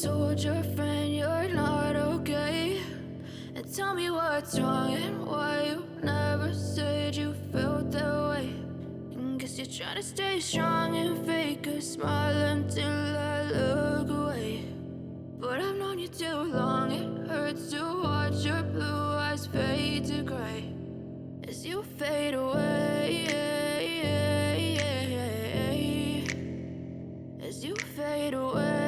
told your friend you're not okay, and tell me what's wrong and why you never said you felt that way. And guess you're trying to stay strong and fake a smile until I look away. But I've known you too long, it hurts to watch your blue eyes fade to gray as you fade away, as you fade away.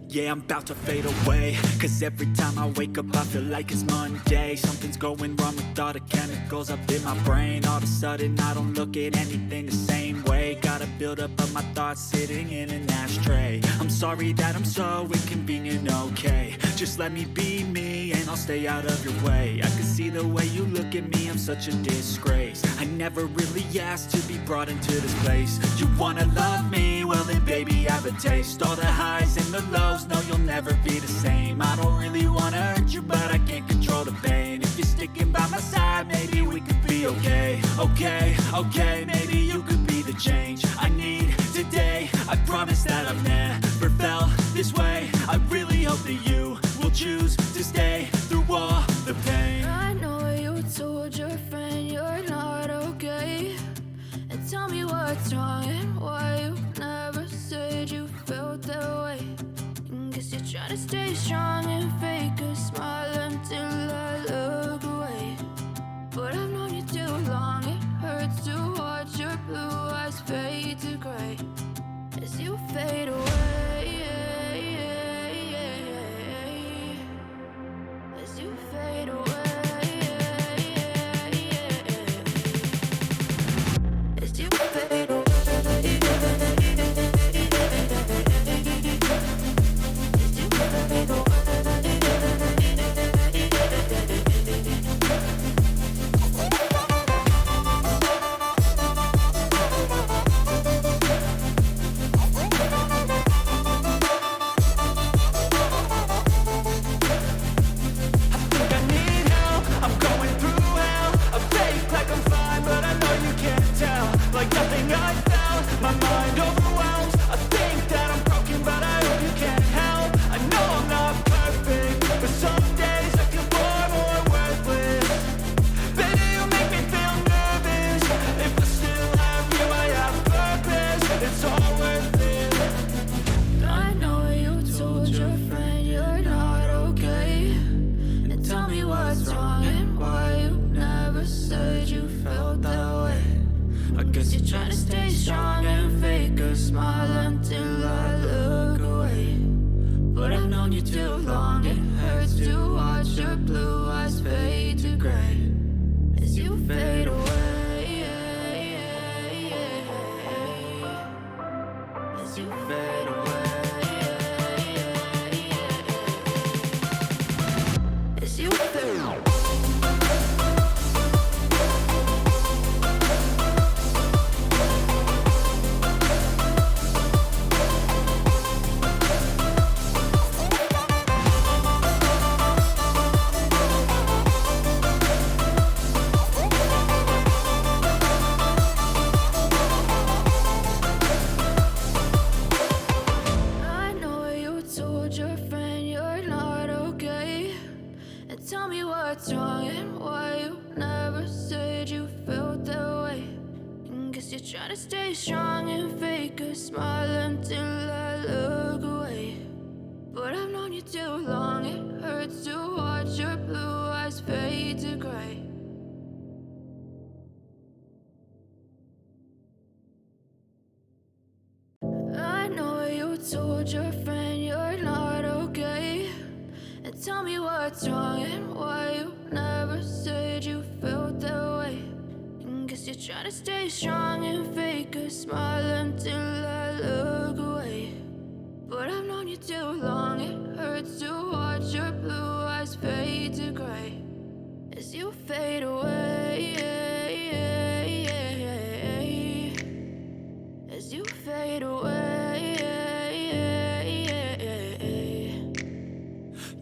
Yeah, I'm about to fade away, cause every time I wake up I feel like it's Monday. Something's going wrong with all the chemicals up in my brain. All of a sudden I don't look at anything the same way. Got a build up of my thoughts sitting in an ashtray. I'm sorry that I'm so inconvenient, okay. Just let me be me and I'll stay out of your way. I can see the way you look at me, I'm such a disgrace. I never really asked to be brought into this place. You wanna love me? Well then baby have a taste. All the highs and the lows, no you'll never be the same. I don't really wanna hurt you but I can't control the pain. If you're sticking by my side maybe we could be okay. Okay, maybe you could be the change I need today. I promise that I've never felt this way. I really hope that you will choose to stay through all the pain. I know you told your friend you're not okay, and tell me what's wrong and why you never said you felt that way. And guess you're trying to stay strong and fake a smile until I look away. But I've known you too long, it hurts to watch your blue eyes fade to gray as you fade away, as you fade away, as you fade away. Told your friend you're not okay, and tell me what's wrong and why you never said you felt that way. And guess you're trying to stay strong and fake a smile until I look away. But I've known you too long, it hurts to watch your blue eyes fade to gray as you fade away, as you fade away.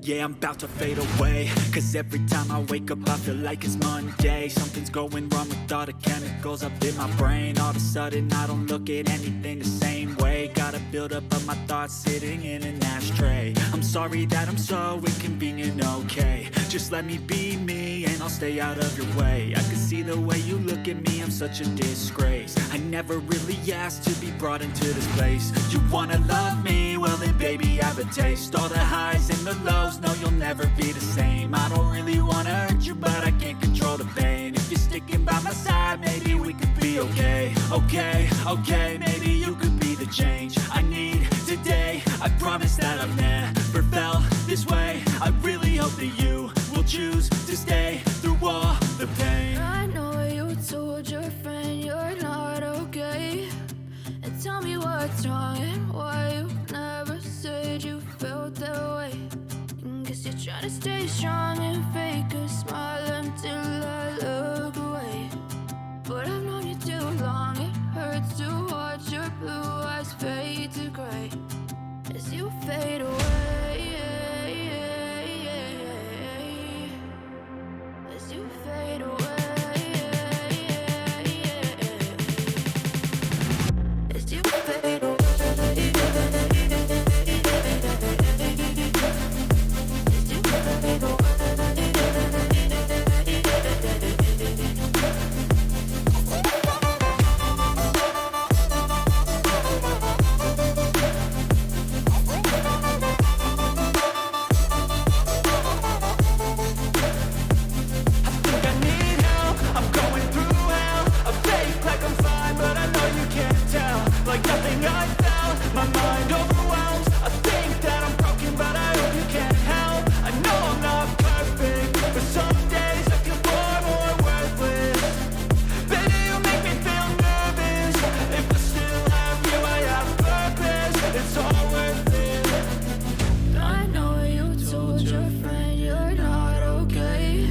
Yeah, I'm about to fade away, cause every time I wake up I feel like it's Monday. Something's going wrong with all the chemicals up in my brain. All of a sudden I don't look at anything the same way. Got a buildup of my thoughts sitting in an ashtray. I'm sorry that I'm so inconvenient, okay. Just let me be me and I'll stay out of your way. I can see the way you look at me, I'm such a disgrace. I never really asked to be brought into this place. You wanna love me? Well then baby I have a taste. All the highs and the lows, no you'll never be the same. I don't really wanna hurt you but I can't control the pain. If you're sticking by my side maybe we could be okay. Okay, maybe you could be the change I need today. I promise that I've never felt this way. I really hope that you will choose to stay through all the pain. I know you told your friend you're not okay, and tell me what's wrong and why you never said you felt that way. Guess you're trying to stay strong and fake a smile until I look away. But I've known you too long, it hurts to watch your blue eyes fade to gray as you fade away. As you fade away. As you fade away. Like nothing I felt, my mind overwhelms. I think that I'm broken, but I hope you can't help. I know I'm not perfect, but some days I feel far more worthless. Baby, you make me feel nervous. If I still have you, I have purpose. It's all worth it. I know you told your friend you're not okay,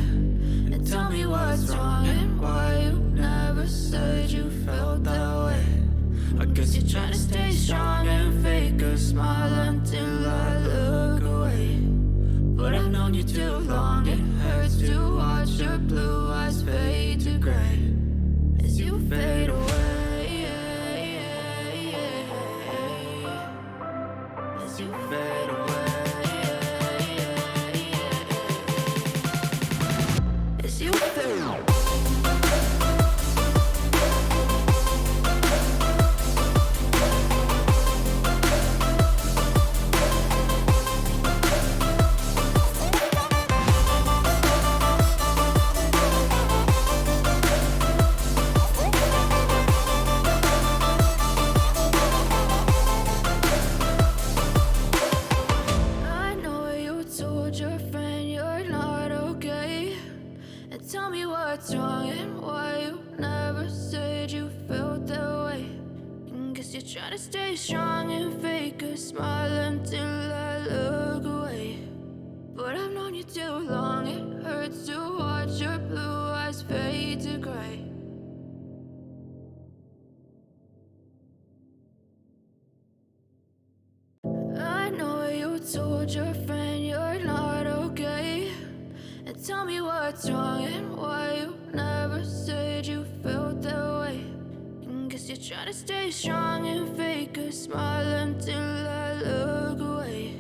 and tell me what's wrong and why you never said you felt that way. I guess you're trying to stay strong and fake a smile until I look away. But I've known you too long, it hurts to watch your blue eyes fade to gray as you fade away. As you fade away. As you fade away. Tell me what's wrong and why you never said you felt that way. Guess you're trying to stay strong and fake a smile until I look away. But I've known you too long, it hurts to watch your blue eyes fade to gray. I know you told your friend you're not okay, and tell me what's wrong and why you never said you felt that way. Guess you're trying to stay strong and fake a smile until I look away.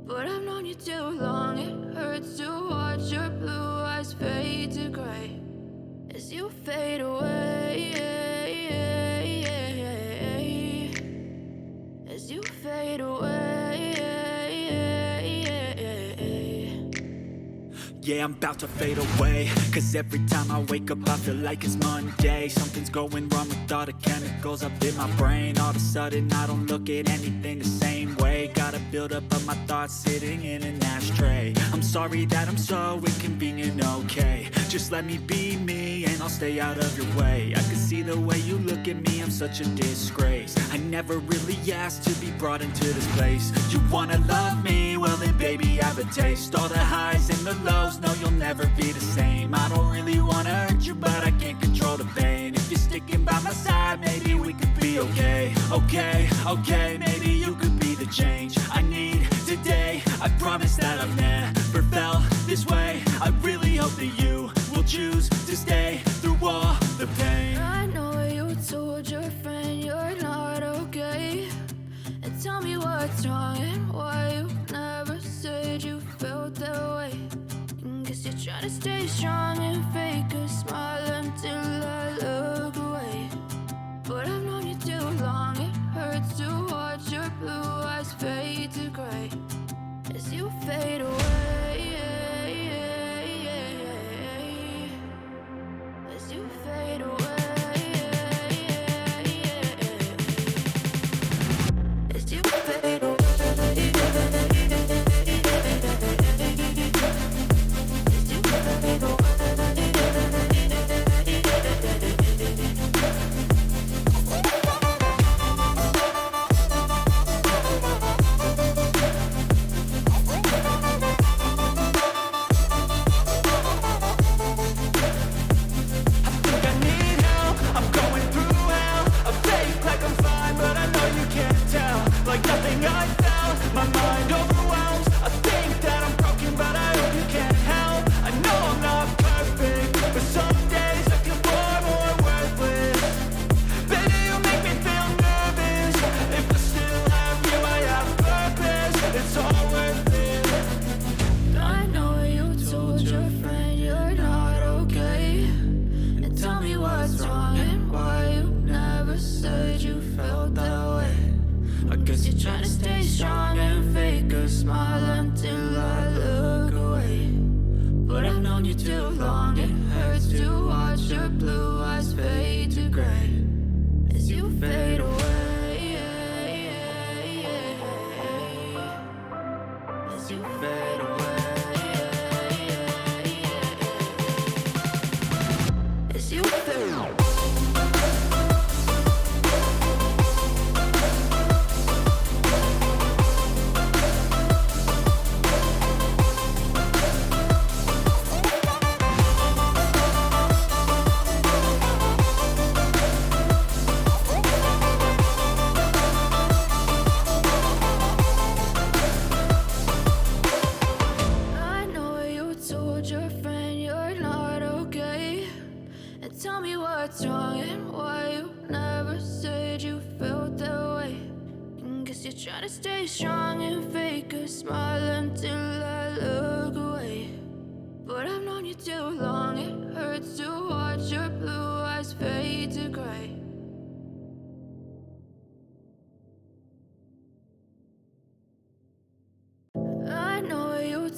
But I've known you too long, it hurts to watch your blue eyes fade to gray as you fade away. As you fade away. Yeah, I'm about to fade away, cause every time I wake up I feel like it's Monday. Something's going wrong with all the chemicals up in my brain. All of a sudden I don't look at anything the same way. Got a buildup of my thoughts sitting in an ashtray. I'm sorry that I'm so inconvenient, okay. Just let me be me and I'll stay out of your way. I can see the way you look at me, I'm such a disgrace. I never really asked to be brought into this place. You wanna love me? Well then baby I have a taste. All the highs and the lows, no you'll never be the same. I don't really wanna hurt you but I can't control the pain. If you're sticking by my side maybe we could be okay. Okay, maybe you could be the change I need today. I promise that I've never felt this way. I really hope that you will choose to stay through all the pain. I know you told your friend you're not okay, and tell me what's wrong and why you never said you felt that way. Guess you're trying to stay strong and fake a smile until I look away. But I've known you too long, it hurts to watch your blue eyes fade to gray as you fade away. As you fade away. As you fade away.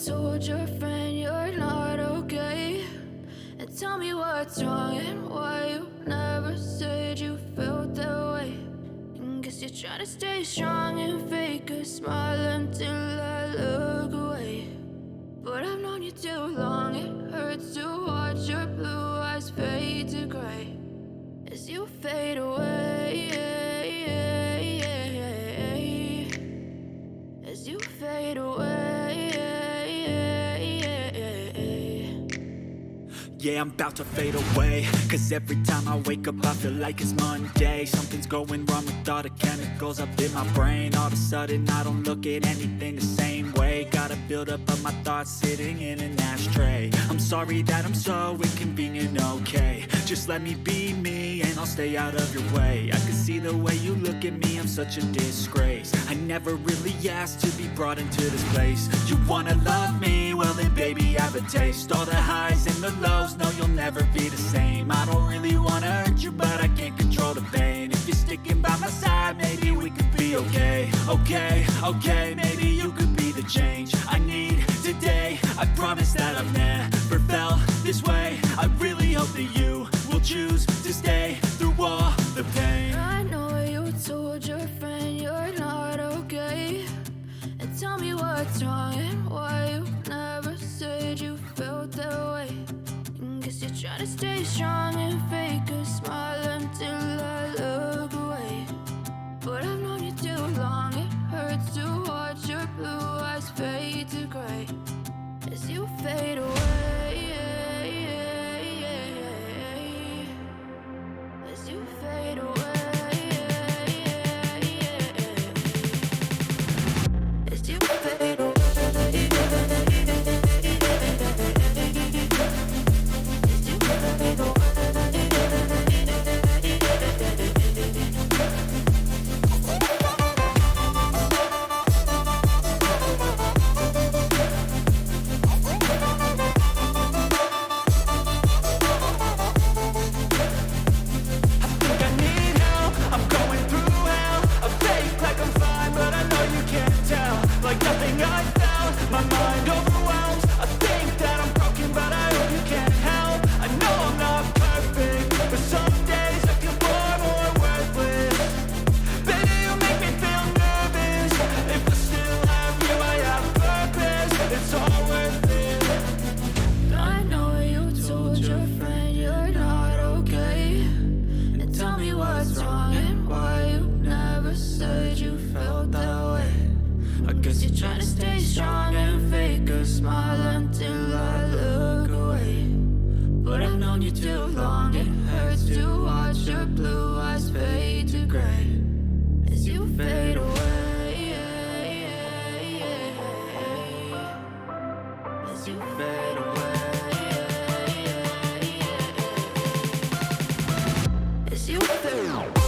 Told your friend you're not okay, and tell me what's wrong and why you never said you felt that way. Guess you're trying to stay strong and fake a smile until I look away. But I've known you too long, it hurts to watch your blue eyes fade to gray as you fade away. As you fade away. Yeah, I'm about to fade away, cause every time I wake up I feel like it's Monday. Something's going wrong with all the chemicals up in my brain. All of a sudden I don't look at anything the same way. Got a buildup of my thoughts sitting in an ashtray. I'm sorry that I'm so inconvenient, okay. Just let me be me and I'll stay out of your way. I can see the way you look at me, I'm such a disgrace. I never really asked to be brought into this place. You wanna love me? Well then baby I have a taste. All the highs and the lows, no you'll never be the same. I don't really wanna hurt you but I can't control the pain. If you're sticking by my side maybe we could be okay. Okay, maybe you could be the change I need today. I promise that I've never felt this way. I really hope that you will choose to stay through all the pain. I know you told your friend you're not okay, and tell me what's wrong and why you never said you felt that way. Guess you're trying to stay strong and fake a smile until I look away. But I've known you too long, it hurts to watch your blue eyes fade to gray as you fade away. As you fade away. As you fade away. you fade away. As you fade away.